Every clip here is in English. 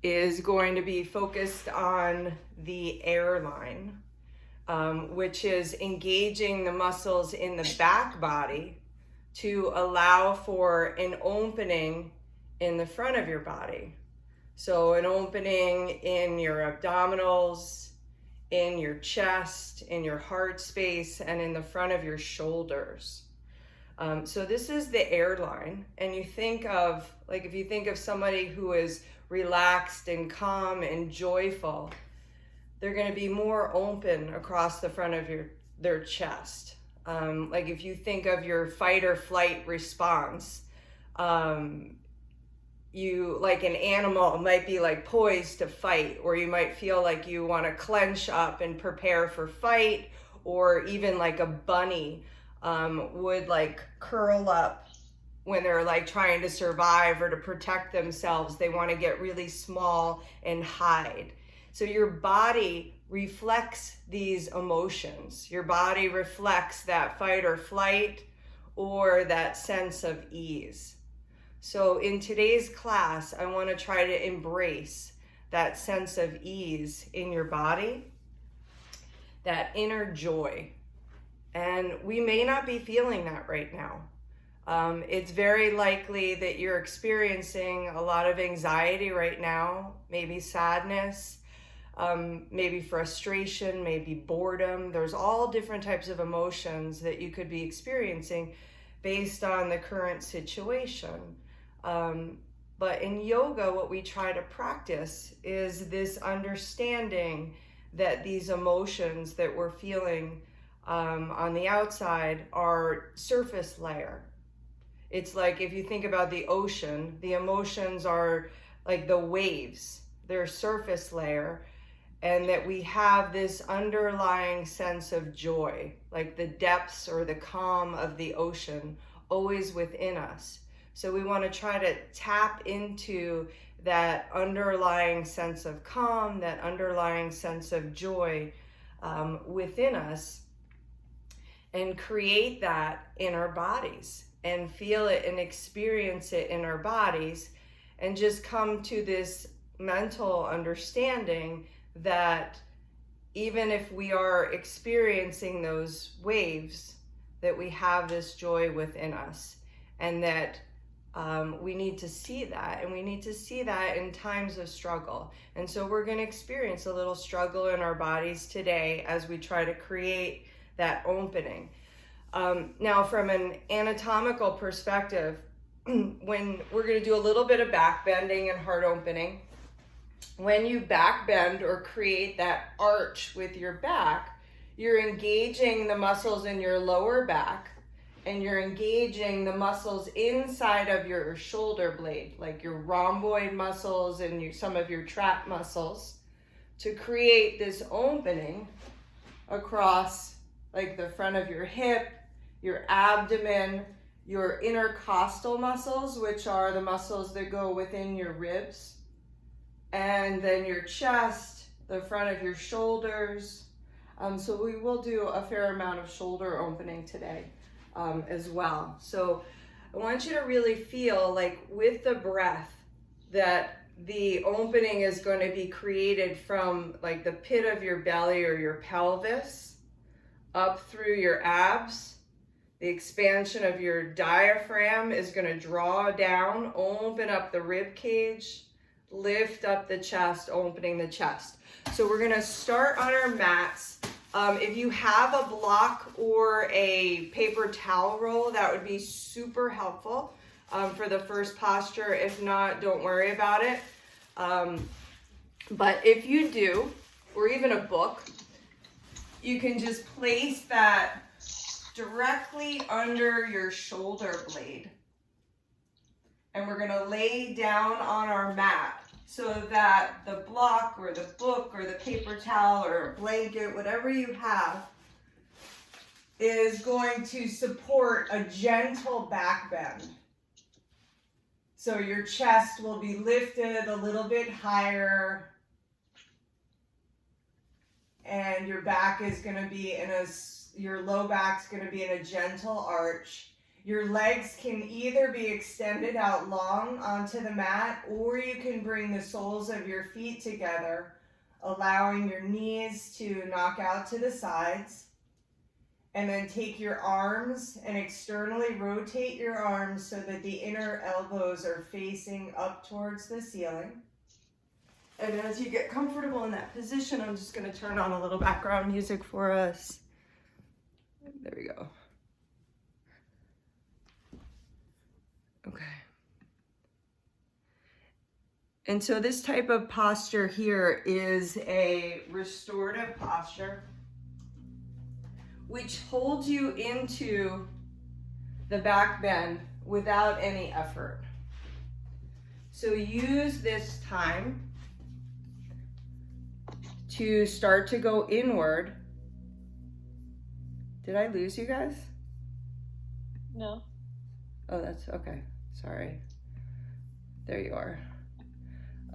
is going to be focused on the airline, which is engaging the muscles in the back body to allow for an opening in the front of your body. So an opening in your abdominals, in your chest, in your heart space, and in the front of your shoulders. So this is the airline, and you think of, like, if you think of somebody who is relaxed and calm and joyful, they're going to be more open across the front of their chest. Like if you think of your fight or flight response, you, like an animal, might be like poised to fight, or you might feel like you want to clench up and prepare for fight, or even like a bunny would like curl up when they're like trying to survive or to protect themselves. They want to get really small and hide. So your body reflects these emotions. Your body reflects that fight or flight or that sense of ease. So in today's class, I want to try to embrace that sense of ease in your body, that inner joy. And we may not be feeling that right now. It's very likely that you're experiencing a lot of anxiety right now, maybe sadness, maybe frustration, maybe boredom. There's all different types of emotions that you could be experiencing based on the current situation. But in yoga, what we try to practice is this understanding that these emotions that we're feeling on the outside are surface layer. It's like if you think about the ocean, the emotions are like the waves, they're surface layer, and that we have this underlying sense of joy, like the depths or the calm of the ocean always within us. So we want to try to tap into that underlying sense of calm, that underlying sense of joy within us, and create that in our bodies and feel it and experience it in our bodies, and just come to this mental understanding that even if we are experiencing those waves, that we have this joy within us, and that we need to see that, and we need to see that in times of struggle. And so we're going to experience a little struggle in our bodies today as we try to create that opening. Now, from an anatomical perspective, when we're going to do a little bit of back bending and heart opening, when you back bend or create that arch with your back, you're engaging the muscles in your lower back, and you're engaging the muscles inside of your shoulder blade, like your rhomboid muscles and some of your trap muscles, to create this opening across like the front of your hip, your abdomen, your intercostal muscles, which are the muscles that go within your ribs, and then your chest, the front of your shoulders. So we will do a fair amount of shoulder opening today as well. So I want you to really feel like with the breath that the opening is going to be created from like the pit of your belly or your pelvis up through your abs. The expansion of your diaphragm is going to draw down, open up the rib cage, lift up the chest, opening the chest. So we're going to start on our mats. If you have a block or a paper towel roll, that would be super helpful for the first posture. If not, don't worry about it. But if you do, or even a book, you can just place that directly under your shoulder blade. And we're going to lay down on our mat so that the block or the book or the paper towel or a blanket, whatever you have, is going to support a gentle back bend. So your chest will be lifted a little bit higher, and your back is going to be your low back's going to be in a gentle arch. Your legs can either be extended out long onto the mat, or you can bring the soles of your feet together, allowing your knees to knock out to the sides. And then take your arms and externally rotate your arms so that the inner elbows are facing up towards the ceiling. And as you get comfortable in that position, I'm just going to turn on a little background music for us. There we go. Okay. And so this type of posture here is a restorative posture, which holds you into the back bend without any effort. So use this time to start to go inward. Did I lose you guys? No. Oh, that's okay. Sorry. There you are.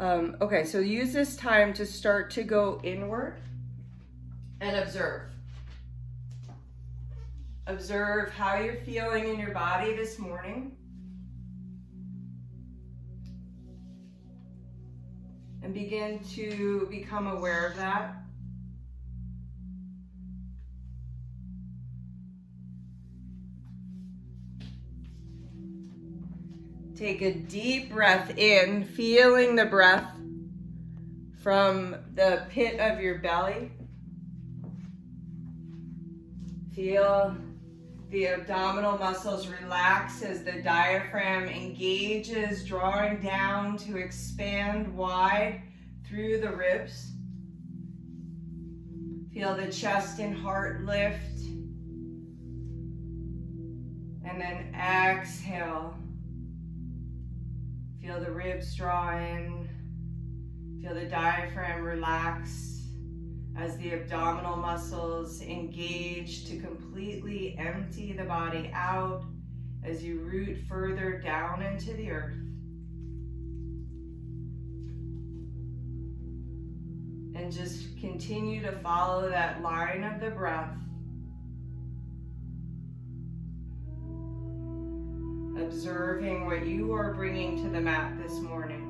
Okay, so use this time to start to go inward and observe. Observe how you're feeling in your body this morning. And begin to become aware of that. Take a deep breath in, feeling the breath from the pit of your belly. Feel the abdominal muscles relax as the diaphragm engages, drawing down to expand wide through the ribs. Feel the chest and heart lift. And then exhale. Feel the ribs draw in. Feel the diaphragm relax as the abdominal muscles engage to completely empty the body out as you root further down into the earth. And just continue to follow that line of the breath. Observing what you are bringing to the mat this morning.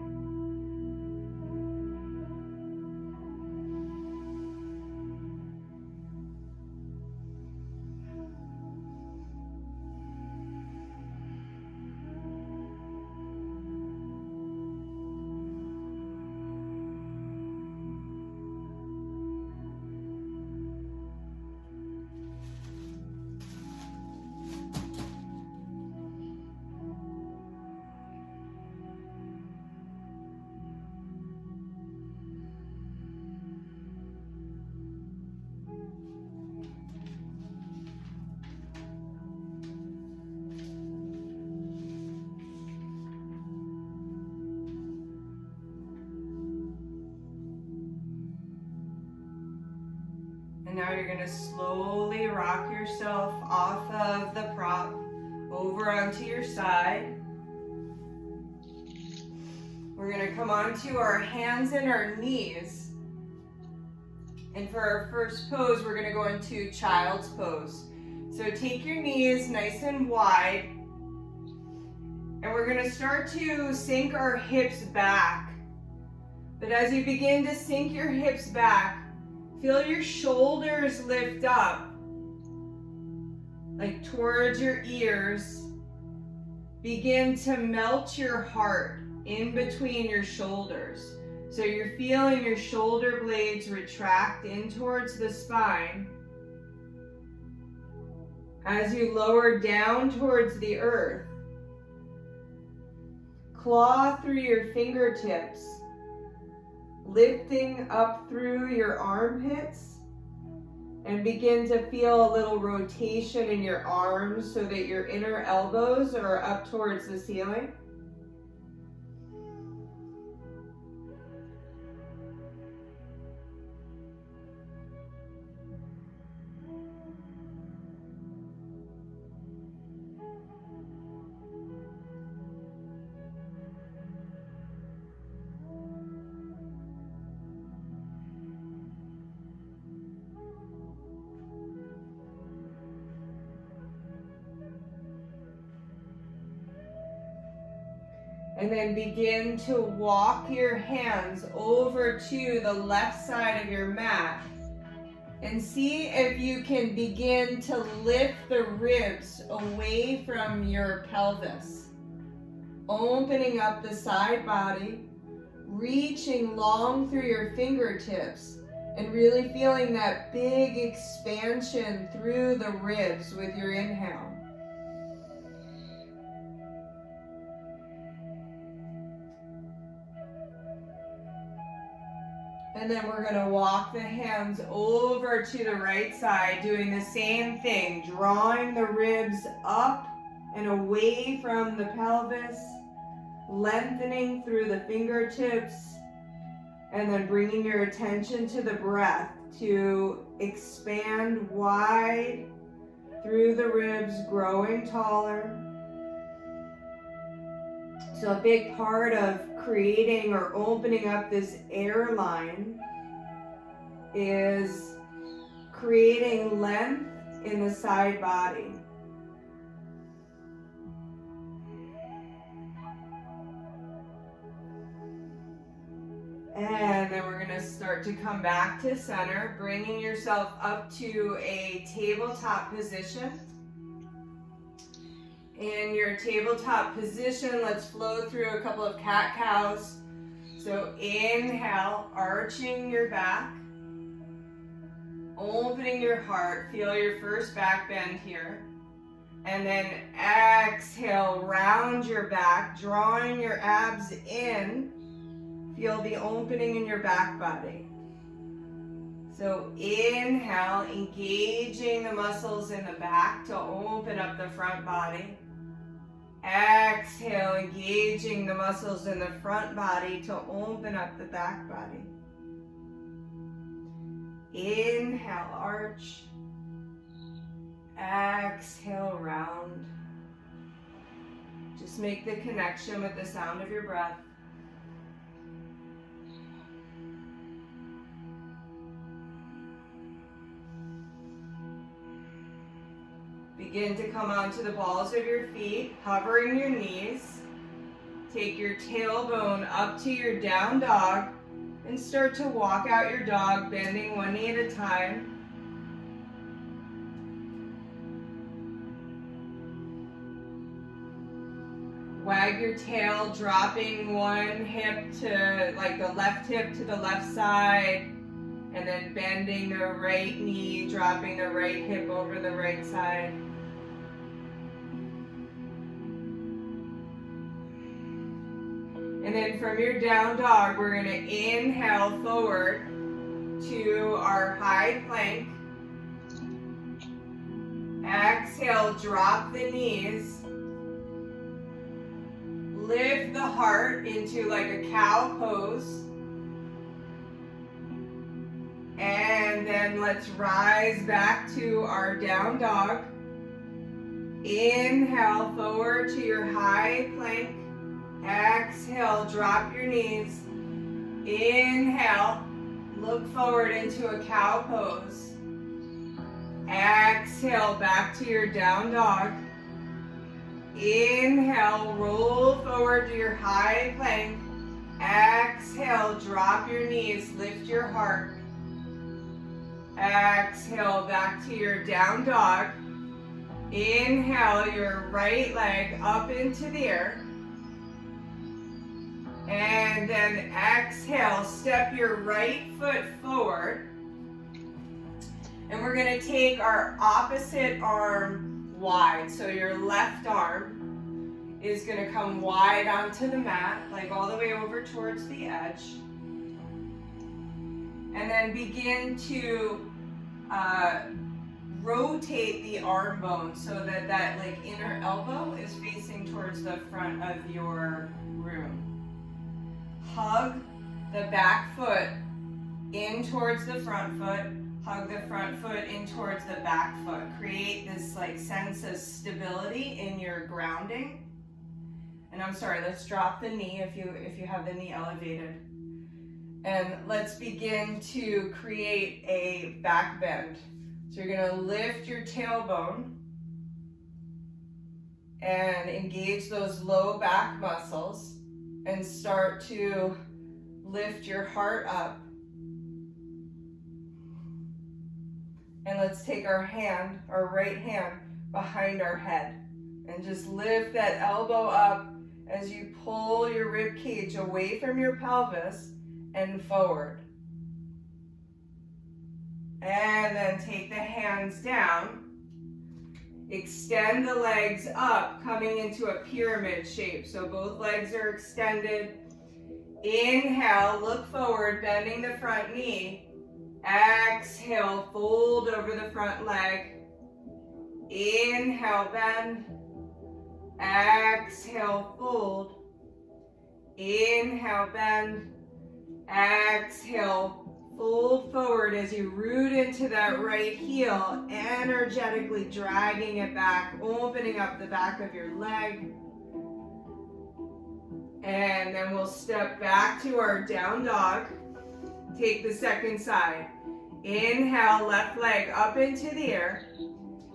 And now you're going to slowly rock yourself off of the prop over onto your side. We're going to come onto our hands and our knees. And for our first pose, we're going to go into child's pose. So take your knees nice and wide. And we're going to start to sink our hips back. But as you begin to sink your hips back, feel your shoulders lift up, like towards your ears. Begin to melt your heart in between your shoulders. So you're feeling your shoulder blades retract in towards the spine. As you lower down towards the earth, claw through your fingertips, lifting up through your armpits, and begin to feel a little rotation in your arms so that your inner elbows are up towards the ceiling. And then begin to walk your hands over to the left side of your mat. And see if you can begin to lift the ribs away from your pelvis. Opening up the side body, reaching long through your fingertips, and really feeling that big expansion through the ribs with your inhale. And then we're going to walk the hands over to the right side, doing the same thing, drawing the ribs up and away from the pelvis, lengthening through the fingertips, and then bringing your attention to the breath to expand wide through the ribs, growing taller. So a big part of creating or opening up this airline is creating length in the side body. And then we're going to start to come back to center, bringing yourself up to a tabletop position. In your tabletop position, let's flow through a couple of cat-cows. So inhale, arching your back, opening your heart, feel your first back bend here. And then exhale, round your back, drawing your abs in. Feel the opening in your back body. So inhale, engaging the muscles in the back to open up the front body. Exhale, engaging the muscles in the front body to open up the back body. Inhale, arch. Exhale, round. Just make the connection with the sound of your breath. Begin to come onto the balls of your feet, hovering your knees. Take your tailbone up to your down dog and start to walk out your dog, bending one knee at a time. Wag your tail, dropping one hip to, like the left hip to the left side, and then bending the right knee, dropping the right hip over the right side. And then from your down dog, we're going to inhale forward to our high plank. Exhale, drop the knees. Lift the heart into like a cow pose. And then let's rise back to our down dog. Inhale forward to your high plank. Exhale, drop your knees. Inhale, look forward into a cow pose. Exhale, back to your down dog. Inhale, roll forward to your high plank. Exhale, drop your knees, lift your heart. Exhale, back to your down dog. Inhale, your right leg up into the air. And then exhale, step your right foot forward. And we're going to take our opposite arm wide. So your left arm is going to come wide onto the mat, like all the way over towards the edge. And then begin to rotate the arm bone so that that like inner elbow is facing towards the front of your room. Hug the back foot in towards the front foot. Hug the front foot in towards the back foot. Create this like sense of stability in your grounding. And I'm sorry, let's drop the knee if you have the knee elevated. And let's begin to create a back bend. So you're going to lift your tailbone and engage those low back muscles. and start to lift your heart up. And let's take our right hand behind our head and just lift that elbow up as you pull your rib cage away from your pelvis and forward. And then take the hands down. Extend the legs up, coming into a pyramid shape. So both legs are extended. Inhale, look forward, bending the front knee. Exhale, fold over the front leg. Inhale, bend. Exhale, fold. Inhale, bend. Exhale, fold forward as you root into that right heel, energetically dragging it back, opening up the back of your leg. And then we'll step back to our down dog. Take the second side. Inhale, left leg up into the air.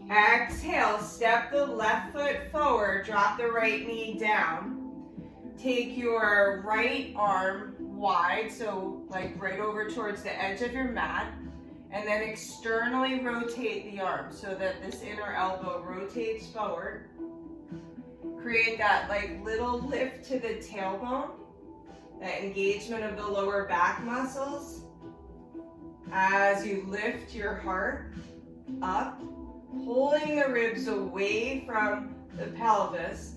Exhale, step the left foot forward, drop the right knee down. Take your right arm wide, so like right over towards the edge of your mat, and then externally rotate the arm so that this inner elbow rotates forward. Create that like little lift to the tailbone, that engagement of the lower back muscles as you lift your heart up, pulling the ribs away from the pelvis.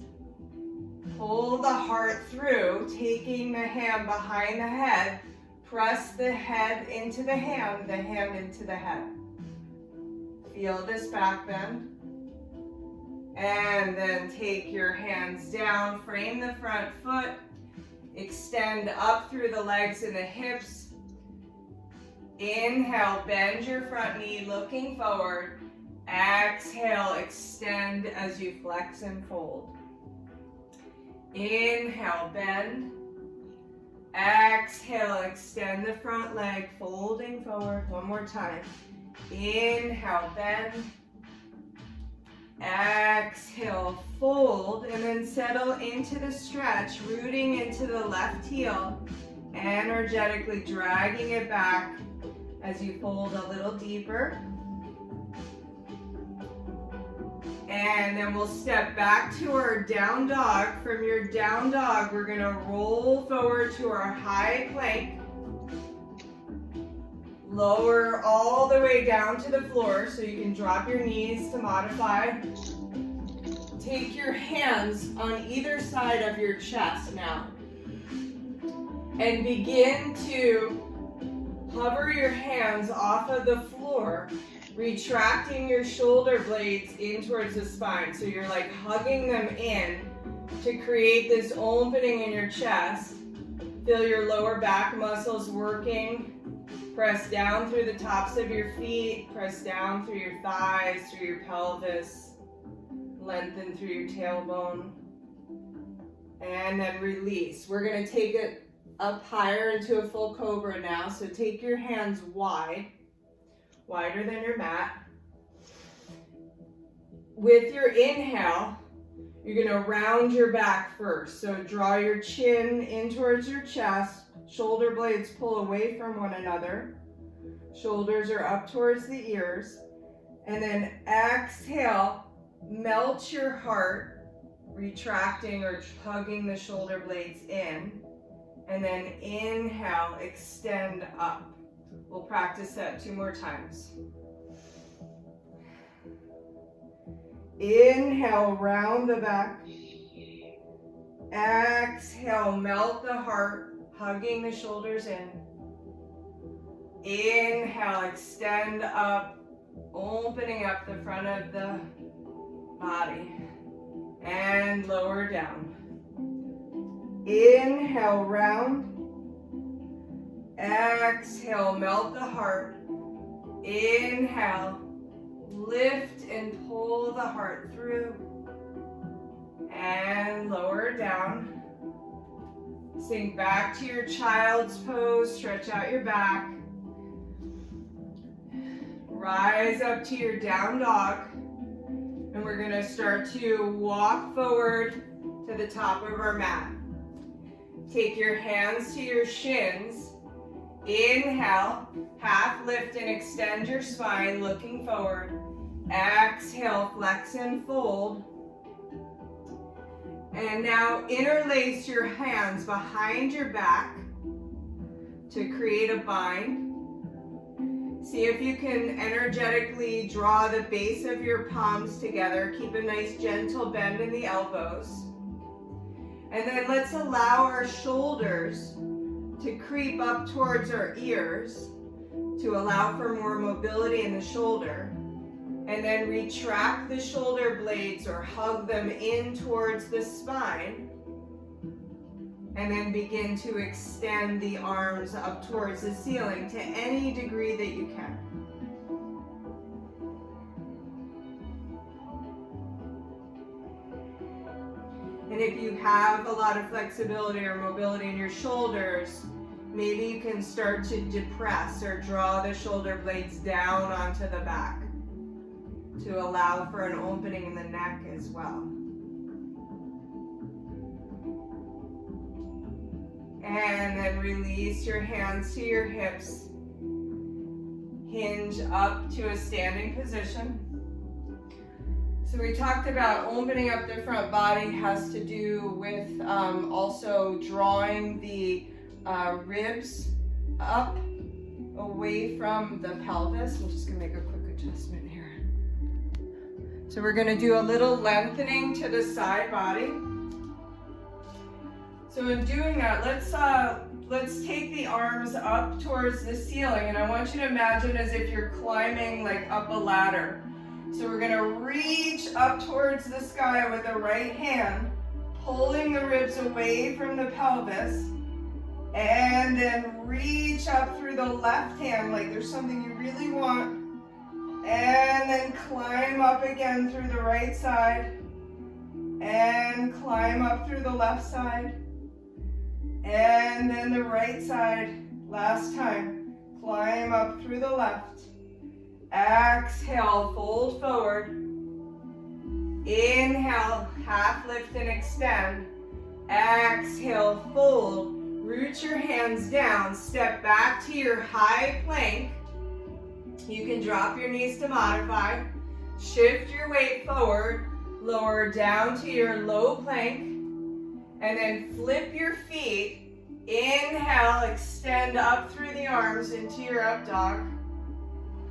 Pull the heart through, taking the hand behind the head. Press the head into the hand into the head. Feel this back bend. And then take your hands down, frame the front foot, extend up through the legs and the hips. Inhale, bend your front knee, looking forward. Exhale, extend as you flex and fold. Inhale, bend. Exhale, extend the front leg, folding forward. One more time. Inhale, bend. Exhale, fold, and then settle into the stretch, rooting into the left heel, energetically dragging it back as you fold a little deeper. And then we'll step back to our down dog. From your down dog, we're gonna roll forward to our high plank. Lower all the way down to the floor so you can drop your knees to modify. Take your hands on either side of your chest now. And begin to hover your hands off of the floor, retracting your shoulder blades in towards the spine. So you're like hugging them in to create this opening in your chest. Feel your lower back muscles working. Press down through the tops of your feet. Press down through your thighs, through your pelvis. Lengthen through your tailbone. And then release. We're going to take it up higher into a full cobra now. So take your hands wide, wider than your mat. With your inhale, you're going to round your back first. So draw your chin in towards your chest. Shoulder blades pull away from one another. Shoulders are up towards the ears. And then exhale, melt your heart, retracting or hugging the shoulder blades in. And then inhale, extend up. We'll practice that 2 more times. Inhale, round the back. Exhale, melt the heart, hugging the shoulders in. Inhale, extend up, opening up the front of the body. And lower down. Inhale, round. Exhale, melt the heart. Inhale, lift and pull the heart through. And lower down. Sink back to your child's pose, stretch out your back. Rise up to your down dog. And we're gonna start to walk forward to the top of our mat. Take your hands to your shins. Inhale, half lift and extend your spine, looking forward. Exhale, flex and fold. And now interlace your hands behind your back to create a bind. See if you can energetically draw the base of your palms together. Keep a nice gentle bend in the elbows. And then let's allow our shoulders to creep up towards our ears to allow for more mobility in the shoulder. And then retract the shoulder blades or hug them in towards the spine. And then begin to extend the arms up towards the ceiling to any degree that you can. And if you have a lot of flexibility or mobility in your shoulders, maybe you can start to depress or draw the shoulder blades down onto the back to allow for an opening in the neck as well. And then release your hands to your hips. Hinge up to a standing position. So we talked about opening up the front body has to do with also drawing the ribs up away from the pelvis. I'm just gonna make a quick adjustment here. So we're gonna do a little lengthening to the side body. So in doing that, let's take the arms up towards the ceiling, and I want you to imagine as if you're climbing like up a ladder. So we're gonna reach up towards the sky with the right hand, pulling the ribs away from the pelvis, and then reach up through the left hand like there's something you really want, and then climb up again through the right side, and climb up through the left side, and then the right side, last time, climb up through the left. Exhale, fold forward. Inhale, half lift and extend. Exhale, fold. Root your hands down. Step back to your high plank. You can drop your knees to modify. Shift your weight forward. Lower down to your low plank. And then flip your feet. Inhale, extend up through the arms into your up dog.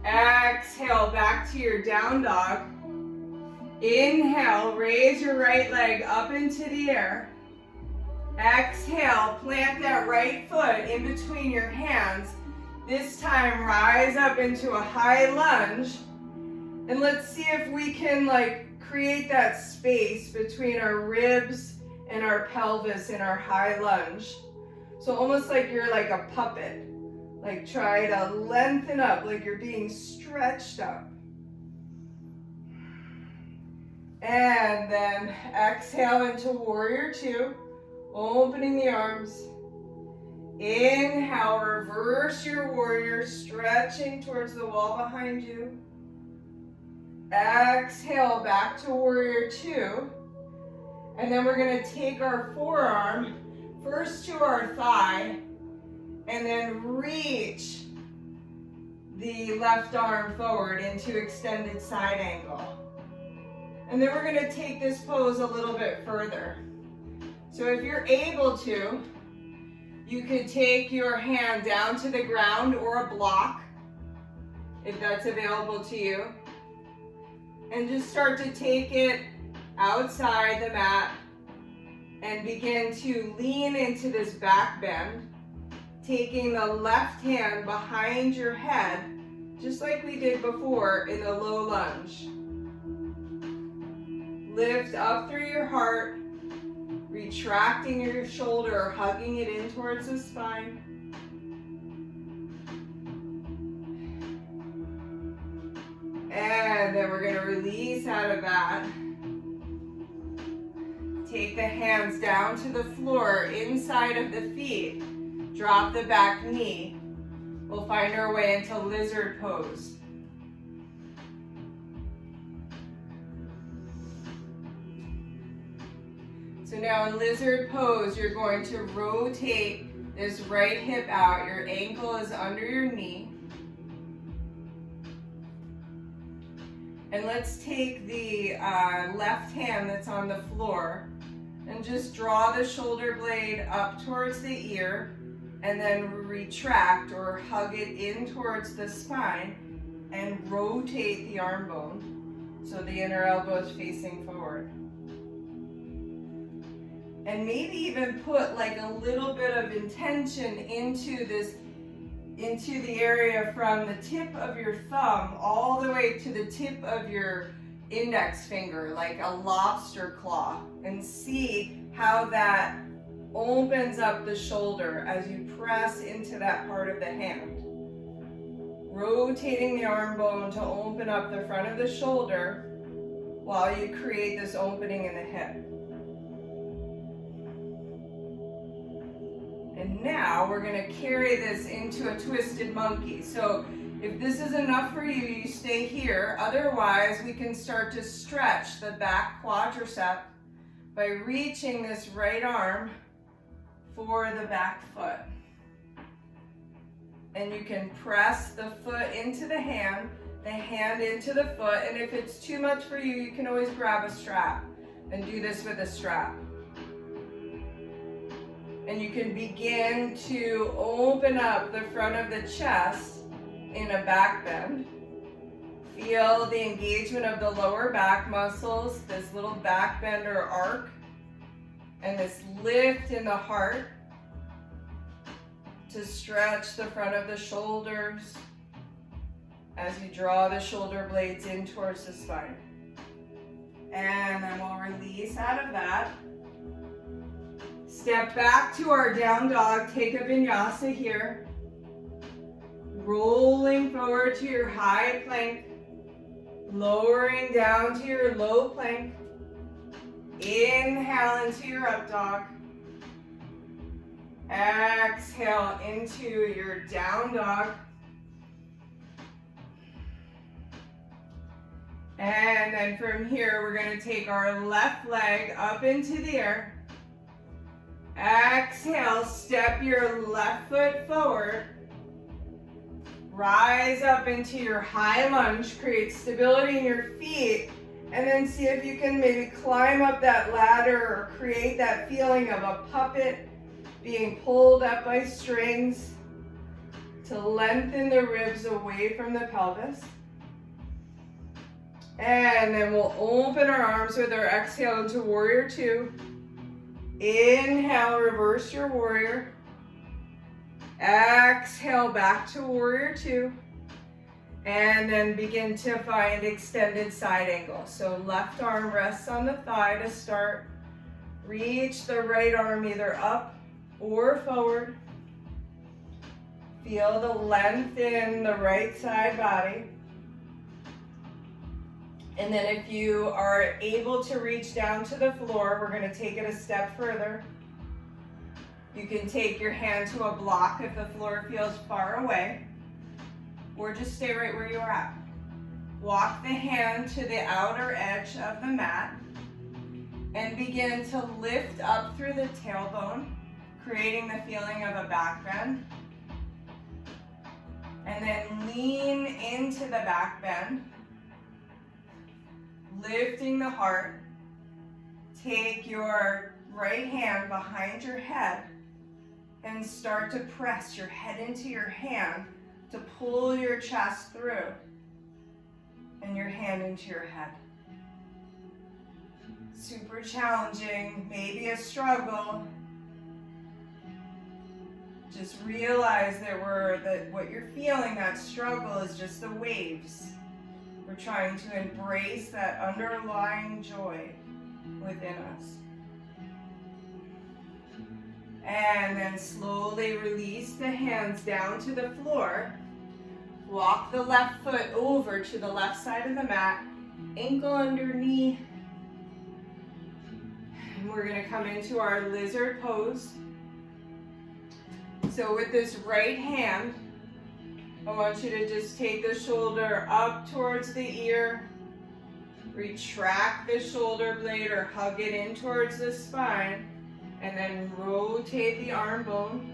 Exhale, back to your down dog. Inhale, raise your right leg up into the air. Exhale, plant that right foot in between your hands. This time, rise up into a high lunge. And let's see if we can create that space between our ribs and our pelvis in our high lunge. So almost like you're like a puppet. Try to lengthen up like you're being stretched up. And then exhale into warrior two, opening the arms. Inhale, reverse your warrior, stretching towards the wall behind you. Exhale, back to warrior two. And then we're gonna take our forearm first to our thigh, and then reach the left arm forward into extended side angle. And then we're gonna take this pose a little bit further. So if you're able to, you could take your hand down to the ground or a block, if that's available to you, and just start to take it outside the mat and begin to lean into this back bend, taking the left hand behind your head, just like we did before in the low lunge. Lift up through your heart, retracting your shoulder, hugging it in towards the spine. And then we're going to release out of that. Take the hands down to the floor, inside of the feet. Drop the back knee. We'll find our way into lizard pose. So now in lizard pose, you're going to rotate this right hip out. Your ankle is under your knee. And let's take the left hand that's on the floor and just draw the shoulder blade up towards the ear and then retract or hug it in towards the spine and rotate the arm bone so the inner elbow is facing forward. And maybe even put like a little bit of intention into the area from the tip of your thumb all the way to the tip of your index finger, like a lobster claw, and see how that opens up the shoulder as you press into that part of the hand. Rotating the arm bone to open up the front of the shoulder while you create this opening in the hip. And now we're going to carry this into a twisted monkey. So if this is enough for you, you stay here. Otherwise, we can start to stretch the back quadricep by reaching this right arm for the back foot. And you can press the foot into the hand into the foot. And if it's too much for you, you can always grab a strap and do this with a strap. And you can begin to open up the front of the chest in a back bend. Feel the engagement of the lower back muscles, this little back bend or arc, and this lift in the heart to stretch the front of the shoulders as you draw the shoulder blades in towards the spine. And then we'll release out of that. Step back to our down dog. Take a vinyasa here. Rolling forward to your high plank. Lowering down to your low plank. Inhale into your up dog. Exhale into your down dog. And then from here, we're going to take our left leg up into the air. Exhale, step your left foot forward. Rise up into your high lunge, create stability in your feet, and then see if you can maybe climb up that ladder or create that feeling of a puppet being pulled up by strings to lengthen the ribs away from the pelvis. And then we'll open our arms with our exhale into warrior two. Inhale, reverse your warrior. Exhale, back to warrior two. And then begin to find extended side angle. So left arm rests on the thigh to start. Reach the right arm either up or forward. Feel the length in the right side body. And then if you are able to reach down to the floor, we're going to take it a step further. You can take your hand to a block if the floor feels far away, or just stay right where you are at. Walk the hand to the outer edge of the mat and begin to lift up through the tailbone, creating the feeling of a back bend. And then lean into the back bend. Lifting the heart, take your right hand behind your head and start to press your head into your hand to pull your chest through and your hand into your head. Super challenging, maybe a struggle. Just realize that what you're feeling, that struggle, is just the waves. We're trying to embrace that underlying joy within us. And then slowly release the hands down to the floor. Walk the left foot over to the left side of the mat, ankle under knee. And we're going to come into our lizard pose. So with this right hand, I want you to just take the shoulder up towards the ear, Retract the shoulder blade or hug it in towards the spine, and then rotate the arm bone.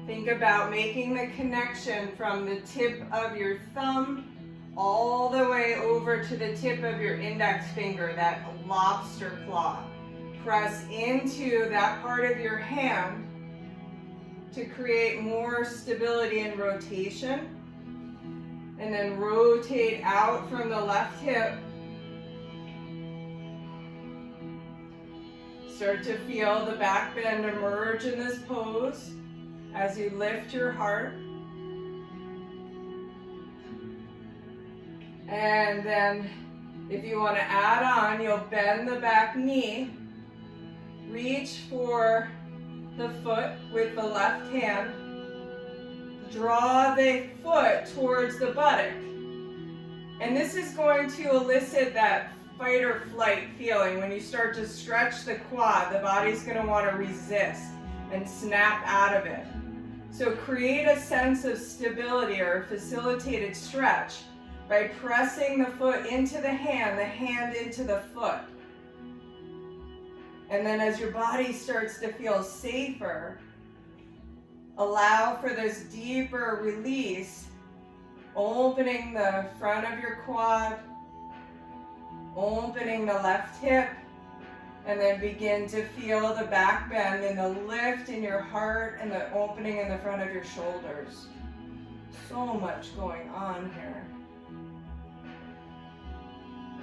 Think about making the connection from the tip of your thumb all the way over to the tip of your index finger, that lobster claw. Press into that part of your hand to create more stability and rotation. And then rotate out from the left hip. Start to feel the back bend emerge in this pose as you lift your heart. And then if you want to add on, you'll bend the back knee. Reach for the foot with the left hand. Draw the foot towards the buttock. And this is going to elicit that fight or flight feeling. When you start to stretch the quad, the body's going to want to resist and snap out of it. So create a sense of stability or facilitated stretch by pressing the foot into the hand into the foot. And then as your body starts to feel safer, allow for this deeper release, opening the front of your quad, opening the left hip, and then begin to feel the back bend and the lift in your heart and the opening in the front of your shoulders. So much going on here.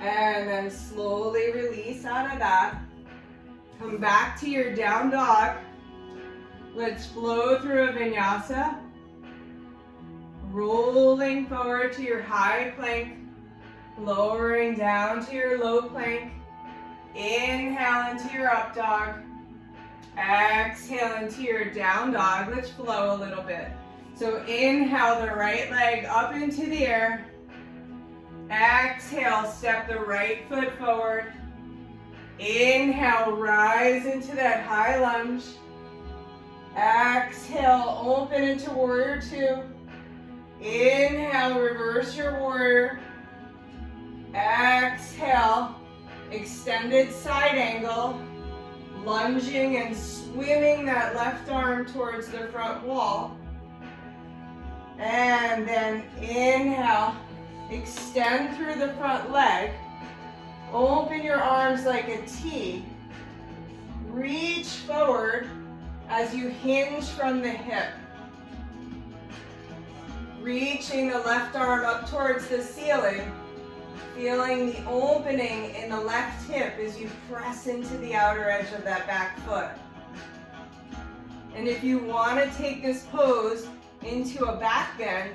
And then slowly release out of that. Come back to your down dog. Let's flow through a vinyasa. Rolling forward to your high plank. Lowering down to your low plank. Inhale into your up dog. Exhale into your down dog. Let's flow a little bit. So inhale the right leg up into the air. Exhale, step the right foot forward. Inhale, rise into that high lunge. Exhale, open into warrior two. Inhale, reverse your warrior. Exhale, extended side angle. Lunging and swimming that left arm towards the front wall. And then inhale, extend through the front leg. Open your arms like a T. Reach forward as you hinge from the hip. Reaching the left arm up towards the ceiling. Feeling the opening in the left hip as you press into the outer edge of that back foot. And if you want to take this pose into a back bend,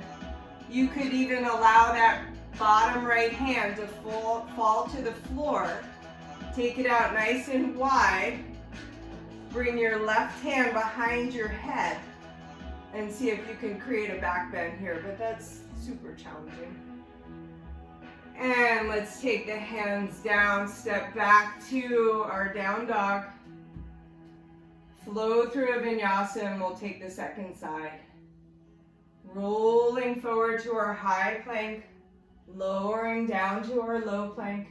you could even allow that bottom right hand to fall to the floor. Take it out nice and wide. Bring your left hand behind your head and see if you can create a back bend here, but that's super challenging. And let's take the hands down, step back to our down dog. Flow through a vinyasa and we'll take the second side. Rolling forward to our high plank, lowering down to our low plank.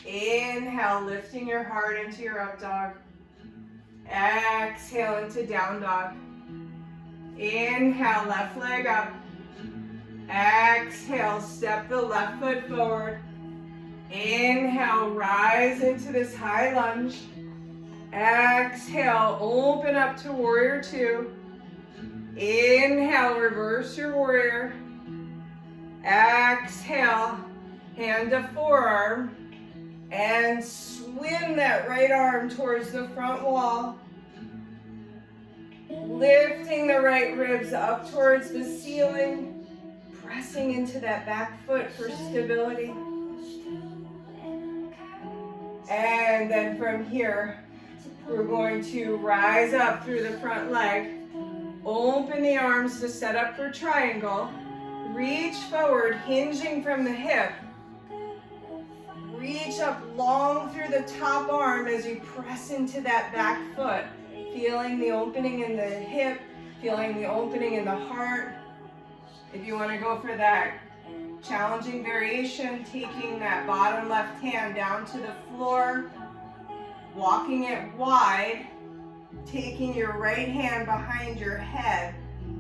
Inhale, lifting your heart into your up dog. Exhale into down dog. Inhale, left leg up. Exhale, step the left foot forward. Inhale, rise into this high lunge. Exhale, open up to warrior two. Inhale, reverse your warrior. Exhale, hand to forearm. And swim that right arm towards the front wall. Lifting the right ribs up towards the ceiling. Pressing into that back foot for stability. And then from here, we're going to rise up through the front leg. Open the arms to set up for triangle. Reach forward, hinging from the hip. Reach up long through the top arm as you press into that back foot. Feeling the opening in the hip, feeling the opening in the heart. If you want to go for that Challenging variation, taking that bottom left hand down to the floor, walking it wide, taking your right hand behind your head,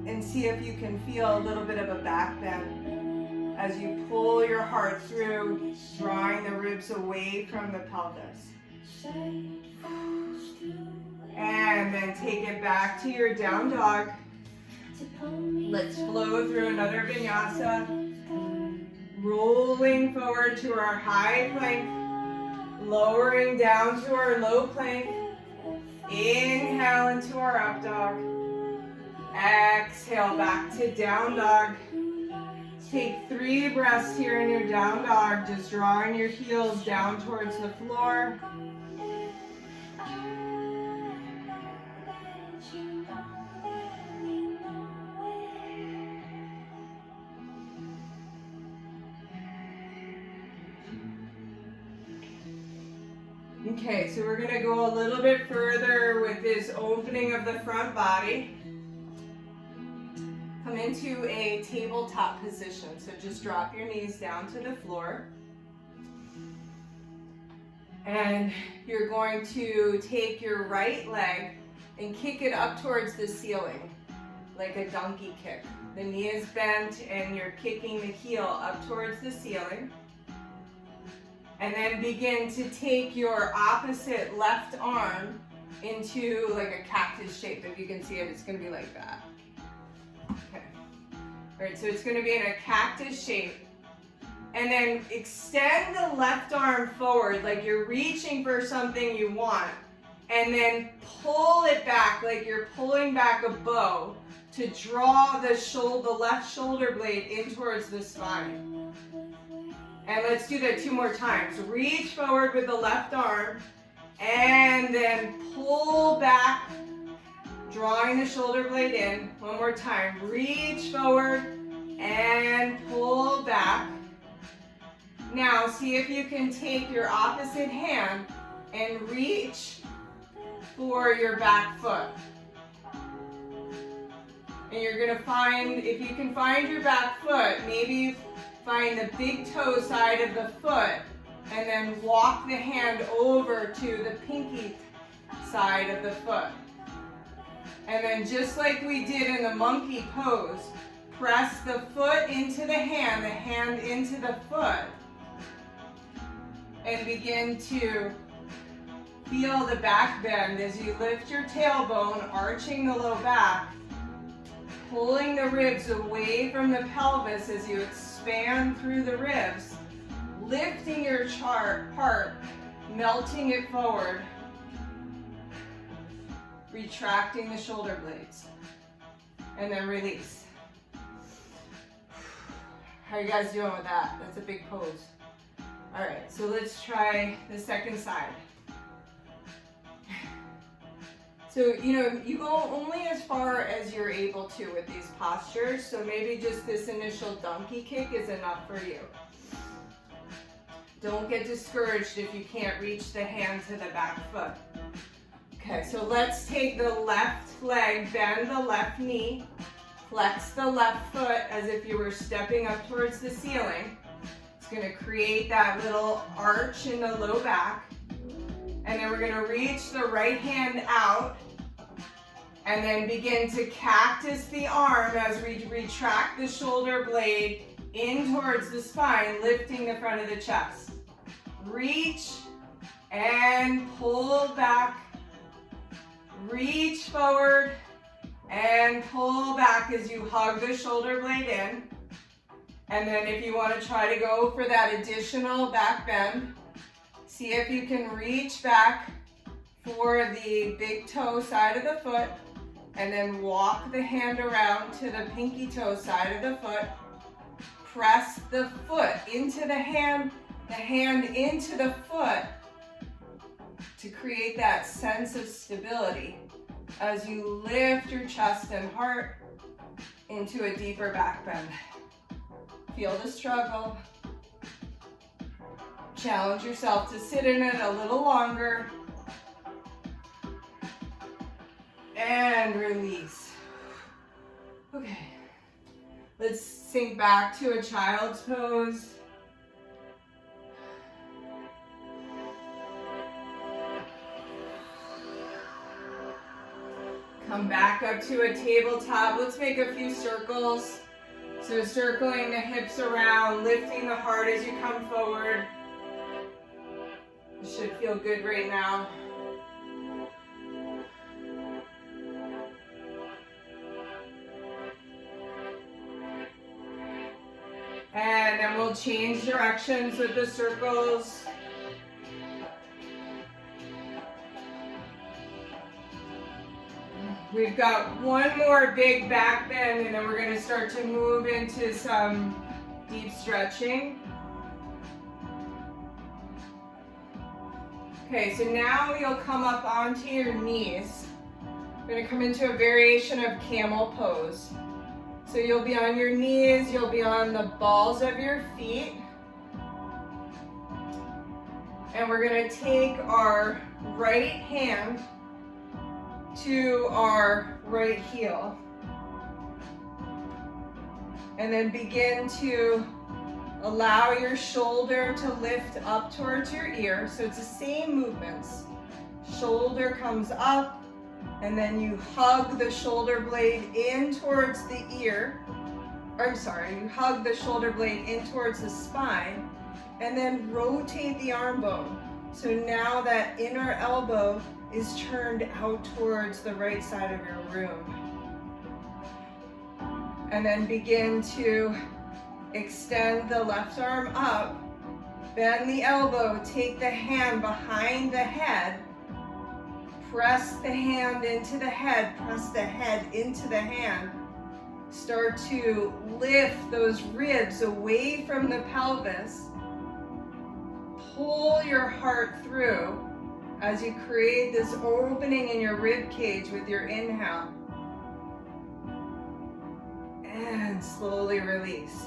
and see if you can feel a little bit of a back bend as you pull your heart through, drawing the ribs away from the pelvis. And then take it back to your down dog. Let's flow through another vinyasa. Rolling forward to our high plank, lowering down to our low plank. Inhale into our up dog. Exhale back to down dog. Take 3 breaths here in your down dog, just drawing your heels down towards the floor. Okay, so we're gonna go a little bit further with this opening of the front body. Come into a tabletop position, so just drop your knees down to the floor. And you're going to take your right leg and kick it up towards the ceiling, like a donkey kick. The knee is bent and you're kicking the heel up towards the ceiling. And then begin to take your opposite left arm into like a cactus shape. If you can see it, it's going to be like that. Okay. All right, so it's going to be in a cactus shape. And then extend the left arm forward like you're reaching for something you want. And then pull it back like you're pulling back a bow to draw the left shoulder blade in towards the spine. And let's do that 2 more times. Reach forward with the left arm and then pull back, drawing the shoulder blade in. 1 more time. Reach forward and pull back. Now see if you can take your opposite hand and reach for your back foot. And you're gonna find, if you can find your back foot, maybe find the big toe side of the foot and then walk the hand over to the pinky side of the foot. And then just like we did in the monkey pose, press the foot into the hand into the foot, and begin to feel the back bend as you lift your tailbone, arching the low back, pulling the ribs away from the pelvis as you expand through the ribs, lifting your heart, melting it forward, retracting the shoulder blades, and then release. How are you guys doing with that? That's a big pose. All right, so let's try the second side. So, you go only as far as you're able to with these postures, so maybe just this initial donkey kick is enough for you. Don't get discouraged if you can't reach the hand to the back foot. Okay, so let's take the left leg, bend the left knee, flex the left foot as if you were stepping up towards the ceiling. It's gonna create that little arch in the low back. And then we're gonna reach the right hand out and then begin to cactus the arm as we retract the shoulder blade in towards the spine, lifting the front of the chest. Reach and pull back. Reach forward and pull back as you hug the shoulder blade in. And then if you want to try to go for that additional back bend, see if you can reach back for the big toe side of the foot and then walk the hand around to the pinky toe side of the foot. Press the foot into the hand into the foot to create that sense of stability as you lift your chest and heart into a deeper back bend. Feel the struggle. Challenge yourself to sit in it a little longer. And release. Okay. Let's sink back to a child's pose. Come back up to a tabletop. Let's make a few circles. So circling the hips around, lifting the heart as you come forward. It should feel good right now. And then we'll change directions with the circles. We've got one more big back bend, and then we're going to start to move into some deep stretching. Okay, so now you'll come up onto your knees. We're going to come into a variation of camel pose. So you'll be on your knees, you'll be on the balls of your feet. And we're going to take our right hand to our right heel. And then begin to allow your shoulder to lift up towards your ear. So it's the same movements. Shoulder comes up, and then you hug the shoulder blade in towards the ear. You hug the shoulder blade in towards the spine, and then rotate the arm bone. So now that inner elbow is turned out towards the right side of your room. And then begin to extend the left arm up, bend the elbow, take the hand behind the head, press the hand into the head, press the head into the hand. Start to lift those ribs away from the pelvis. Pull your heart through as you create this opening in your rib cage with your inhale. And slowly release.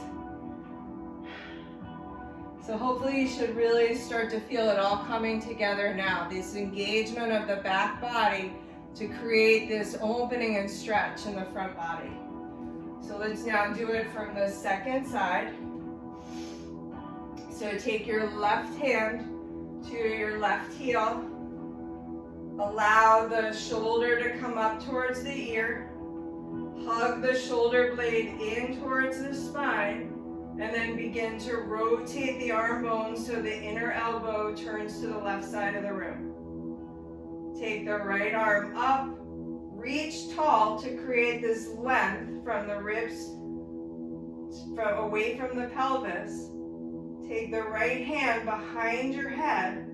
So hopefully you should really start to feel it all coming together now. This engagement of the back body to create this opening and stretch in the front body. So let's now do it from the second side. So take your left hand to your left heel. Allow the shoulder to come up towards the ear. Hug the shoulder blade in towards the spine. And then begin to rotate the arm bones so the inner elbow turns to the left side of the room. Take the right arm up. Reach tall to create this length from the ribs, away from the pelvis. Take the right hand behind your head.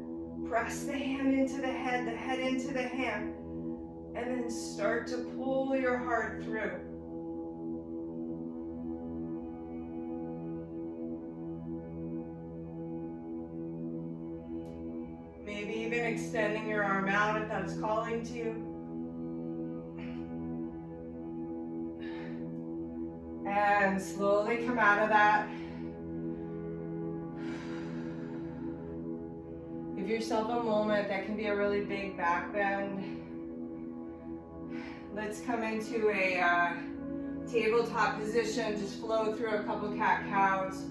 Press the hand into the head into the hand. And then start to pull your heart through. Maybe even extending your arm out if that's calling to you. And slowly come out of that. Give yourself a moment. That can be a really big back bend. Let's come into a tabletop position. Just flow through a couple cat-cows.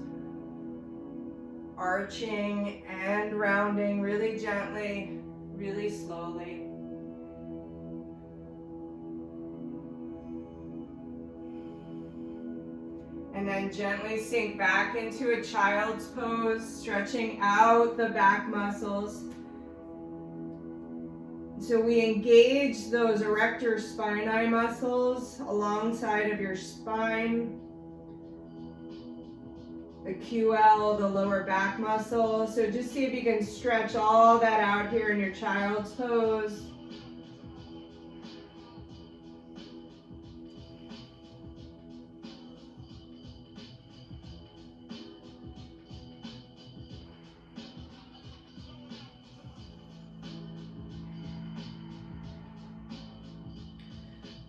Arching and rounding really gently, really slowly. And then gently sink back into a child's pose, stretching out the back muscles. So we engage those erector spinae muscles alongside of your spine. The QL, the lower back muscle. So just see if you can stretch all that out here in your child's pose.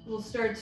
We'll start